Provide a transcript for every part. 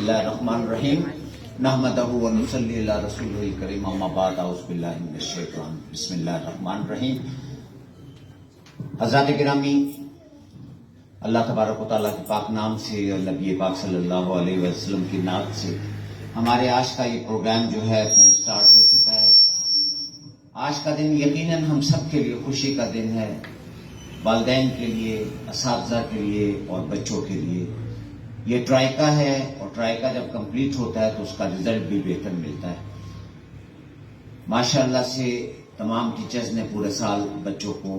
اللہ الرحمن الرحیم نحمدہ و نصلی علی رسولہ الکریم اما بعد اعوذ باللہ من الشیطان بسم اللہ الرحمن الرحیم. حضرات گرامی، اللہ تبارک و تعالیٰ کے پاک نام سے اور نبی پاک صلی اللہ علیہ وسلم کی نعت سے ہمارے آج کا یہ پروگرام جو ہے اپنے سٹارٹ ہو چکا ہے. آج کا دن یقیناً ہم سب کے لیے خوشی کا دن ہے، والدین کے لیے، اساتذہ کے لیے اور بچوں کے لیے. یہ ٹرائیکا ہے اور ٹرائیکا جب کمپلیٹ ہوتا ہے تو اس کا رزلٹ بھی بہتر ملتا ہے. ماشاءاللہ سے تمام ٹیچرز نے پورے سال بچوں کو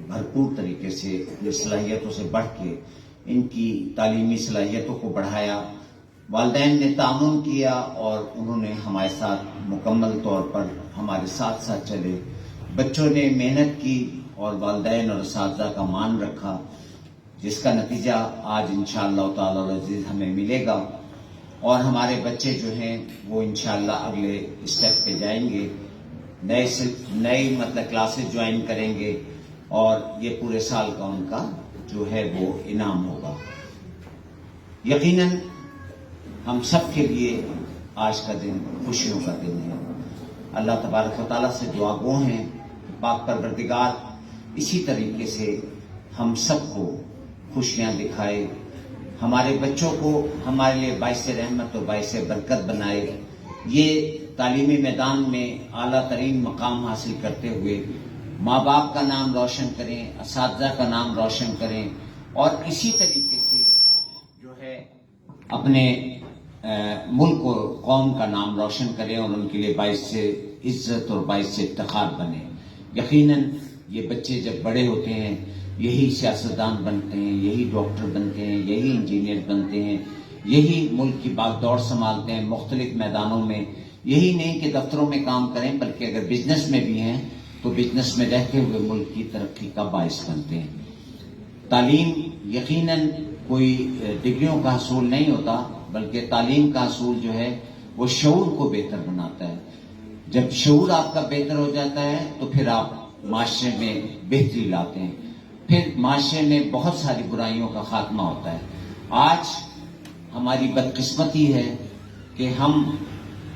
بھرپور طریقے سے اپنی صلاحیتوں سے بڑھ کے ان کی تعلیمی صلاحیتوں کو بڑھایا. والدین نے تعاون کیا اور انہوں نے ہمارے ساتھ مکمل طور پر ہمارے ساتھ ساتھ چلے. بچوں نے محنت کی اور والدین اور اساتذہ کا مان رکھا، جس کا نتیجہ آج انشاءاللہ تعالی العزیز ہمیں ملے گا. اور ہمارے بچے جو ہیں وہ انشاءاللہ اگلے اسٹیپ پہ جائیں گے، نئی کلاسز جوائن کریں گے اور یہ پورے سال کا ان کا جو ہے وہ انعام ہوگا. یقیناً ہم سب کے لیے آج کا دن خوشیوں کا دن ہے. اللہ تبارک و تعالیٰ سے دعا گو ہیں، پاک پروردگار اسی طریقے سے ہم سب کو خوشیاں دکھائے، ہمارے بچوں کو ہمارے لیے باعث رحمت اور باعث برکت بنائے. یہ تعلیمی میدان میں اعلیٰ ترین مقام حاصل کرتے ہوئے ماں باپ کا نام روشن کریں، اساتذہ کا نام روشن کریں اور اسی طریقے سے جو ہے اپنے ملک اور قوم کا نام روشن کریں اور ان کے لیے باعث عزت اور باعث افتخار بنے. یقیناً یہ بچے جب بڑے ہوتے ہیں یہی سیاستدان بنتے ہیں، یہی ڈاکٹر بنتے ہیں، یہی انجینئر بنتے ہیں، یہی ملک کی باغ دوڑ سنبھالتے ہیں مختلف میدانوں میں. یہی نہیں کہ دفتروں میں کام کریں بلکہ اگر بزنس میں بھی ہیں تو بزنس میں رہتے ہوئے ملک کی ترقی کا باعث بنتے ہیں. تعلیم یقیناً کوئی ڈگریوں کا حصول نہیں ہوتا بلکہ تعلیم کا حصول جو ہے وہ شعور کو بہتر بناتا ہے. جب شعور آپ کا بہتر ہو جاتا ہے تو پھر آپ معاشرے میں بہتری لاتے ہیں، پھر معاشرے میں بہت ساری برائیوں کا خاتمہ ہوتا ہے. آج ہماری بدقسمتی ہے کہ ہم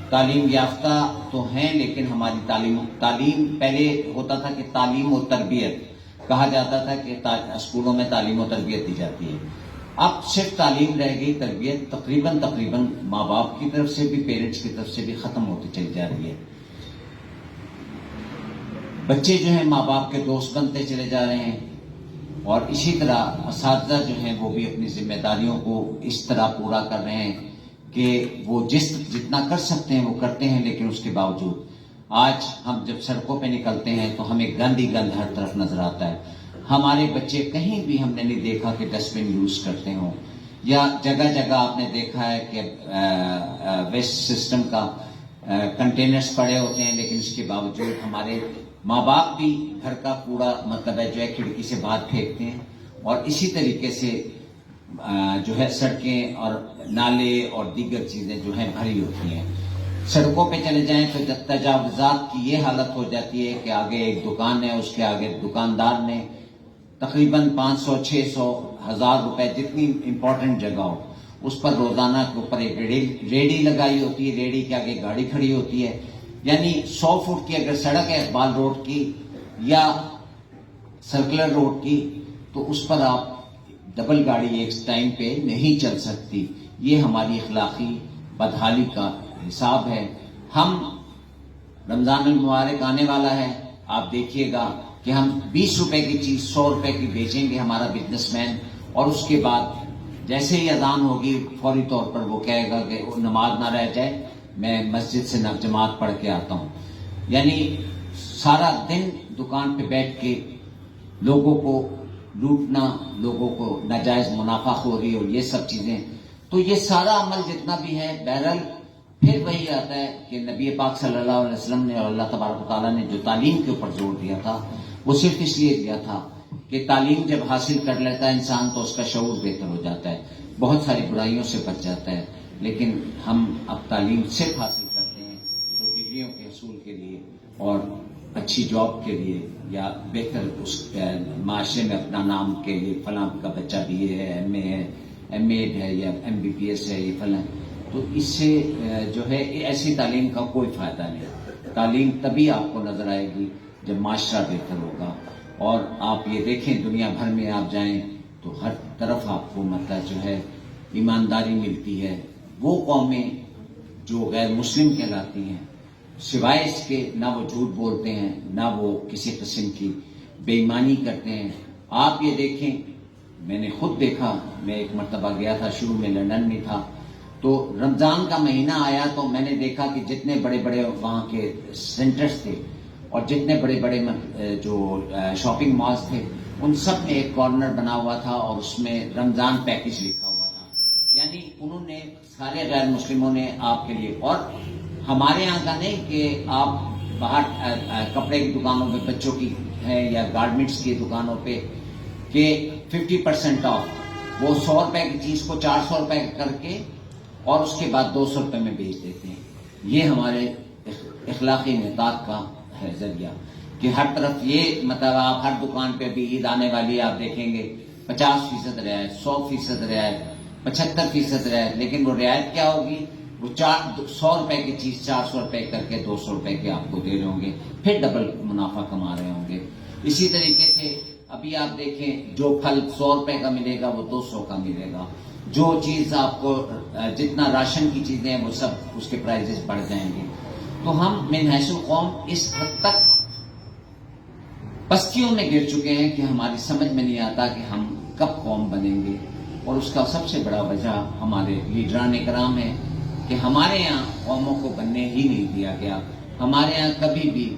تعلیم یافتہ تو ہیں لیکن ہماری تعلیم پہلے ہوتا تھا کہ تعلیم و تربیت کہا جاتا تھا کہ اسکولوں میں تعلیم و تربیت دی جاتی ہے. اب صرف تعلیم رہ گئی، تربیت تقریباً ماں باپ کی طرف سے بھی پیرنٹس کی طرف سے بھی ختم ہوتی چلی جا رہی ہے. بچے جو ہیں ماں باپ کے دوست بنتے چلے جا رہے ہیں اور اسی طرح اساتذہ جو ہیں وہ بھی اپنی ذمہ داریوں کو اس طرح پورا کر رہے ہیں کہ وہ جتنا کر سکتے ہیں وہ کرتے ہیں. لیکن اس کے باوجود آج ہم جب سڑکوں پہ نکلتے ہیں تو ہمیں گند ہی گند ہر طرف نظر آتا ہے. ہمارے بچے کہیں بھی ہم نے نہیں دیکھا کہ ڈسٹ بن یوز کرتے ہوں، یا جگہ جگہ آپ نے دیکھا ہے کہ ویسٹ سسٹم کا کنٹینرز پڑے ہوتے ہیں. لیکن اس کے باوجود ہمارے ماں باپ بھی گھر کا کوڑا جو ہے کھڑکی سے باہر پھینکتے ہیں اور اسی طریقے سے جو ہے سڑکیں اور نالے اور دیگر چیزیں جو ہیں بھری ہوتی ہیں. سڑکوں پہ چلے جائیں تو تجاوزات کی یہ حالت ہو جاتی ہے کہ آگے ایک دکان ہے، اس کے آگے دکاندار نے تقریباً 500 600 1000 روپے جتنی امپورٹنٹ جگہ ہو اس پر روزانہ کے اوپر ایک ریڑھی لگائی ہوتی ہے، ریڑھی کے آگے گاڑی کھڑی ہوتی ہے. یعنی 100 فٹ کی اگر سڑک ہے اقبال روڈ کی یا سرکولر روڈ کی تو اس پر آپ ڈبل گاڑی ایک ٹائم پہ نہیں چل سکتی. یہ ہماری اخلاقی بدحالی کا حساب ہے. ہم رمضان المبارک آنے والا ہے، آپ دیکھیے گا کہ ہم 20 روپے کی چیز 100 روپے کی بیچیں گے ہمارا بزنس مین، اور اس کے بعد جیسے ہی اذان ہوگی فوری طور پر وہ کہے گا کہ نماز نہ رہ جائے، میں مسجد سے جماعت پڑھ کے آتا ہوں. یعنی سارا دن دکان پہ بیٹھ کے لوگوں کو لوٹنا، لوگوں کو ناجائز منافع خوری اور یہ سب چیزیں. تو یہ سارا عمل جتنا بھی ہے بہرحال پھر وہی آتا ہے کہ نبی پاک صلی اللہ علیہ وسلم نے اور اللہ تبارک و تعالیٰ نے جو تعلیم کے اوپر زور دیا تھا وہ صرف اس لیے دیا تھا کہ تعلیم جب حاصل کر لیتا ہے انسان تو اس کا شعور بہتر ہو جاتا ہے، بہت ساری برائیوں سے بچ جاتا ہے. لیکن ہم اب تعلیم صرف حاصل کرتے ہیں تو ڈگریوں کے حصول کے لیے اور اچھی جاب کے لیے یا بہتر اس معاشرے میں اپنا نام کے لیے، فلاں کا بچہ BA ہے، MA ہے، MA ہے یا MBBS ہے، یہ فلاں تو اس سے جو ہے ایسی تعلیم کا کوئی فائدہ نہیں. تعلیم تبھی آپ کو نظر آئے گی جب معاشرہ بہتر ہوگا. اور آپ یہ دیکھیں دنیا بھر میں آپ جائیں تو ہر طرف آپ کو مطلب جو ہے ایمانداری ملتی ہے. وہ قومیں جو غیر مسلم کہلاتی ہیں سوائے اس کے نہ وہ جھوٹ بولتے ہیں نہ وہ کسی قسم کی بے ایمانی کرتے ہیں. آپ یہ دیکھیں میں نے خود دیکھا, میں ایک مرتبہ گیا تھا, شروع میں لندن میں تھا, تو رمضان کا مہینہ آیا تو میں نے دیکھا کہ جتنے بڑے بڑے وہاں کے سینٹرز تھے اور جتنے بڑے بڑے جو شاپنگ مالز تھے ان سب میں ایک کارنر بنا ہوا تھا اور اس میں رمضان پیکج لکھا ہوا تھا. یعنی انہوں نے سارے غیر مسلموں نے آپ کے لیے, اور ہمارے یہاں کا نہیں کہ آپ باہر کپڑے کی دکانوں پہ بچوں کی ہے یا گارمنٹس کی دکانوں پہ کہ 50% آف, وہ 100 روپے کی چیز کو 400 روپے کر کے اور اس کے بعد 200 روپے میں بیچ دیتے ہیں. یہ ہمارے اخلاقی نطاق کا ہے ذریعہ کہ ہر طرف یہ مطلب آپ ہر دکان پہ بھی عید آنے والی آپ دیکھیں گے 50% رعایت, 100% رعایت, 75% رعایت, لیکن وہ رعایت کیا ہوگی, وہ 100 روپے کی چیز 400 روپے کر کے 200 روپے کے آپ کو دے رہے ہوں گے, پھر ڈبل منافع کما رہے ہوں گے. اسی طریقے سے ابھی آپ دیکھیں جو پھل 100 روپے کا ملے گا وہ 200 کا ملے گا. جو چیز آپ کو جتنا راشن کی چیزیں ہیں وہ سب اس کے پرائزز بڑھ جائیں گے. تو ہم من حیث القوم اس حد تک پستیوں میں گر چکے ہیں کہ ہماری سمجھ میں نہیں آتا کہ ہم کب قوم بنیں گے. اور اس کا سب سے بڑا وجہ ہمارے لیڈران کرام ہے کہ ہمارے یہاں قوموں کو بننے ہی نہیں دیا گیا. ہمارے یہاں کبھی بھی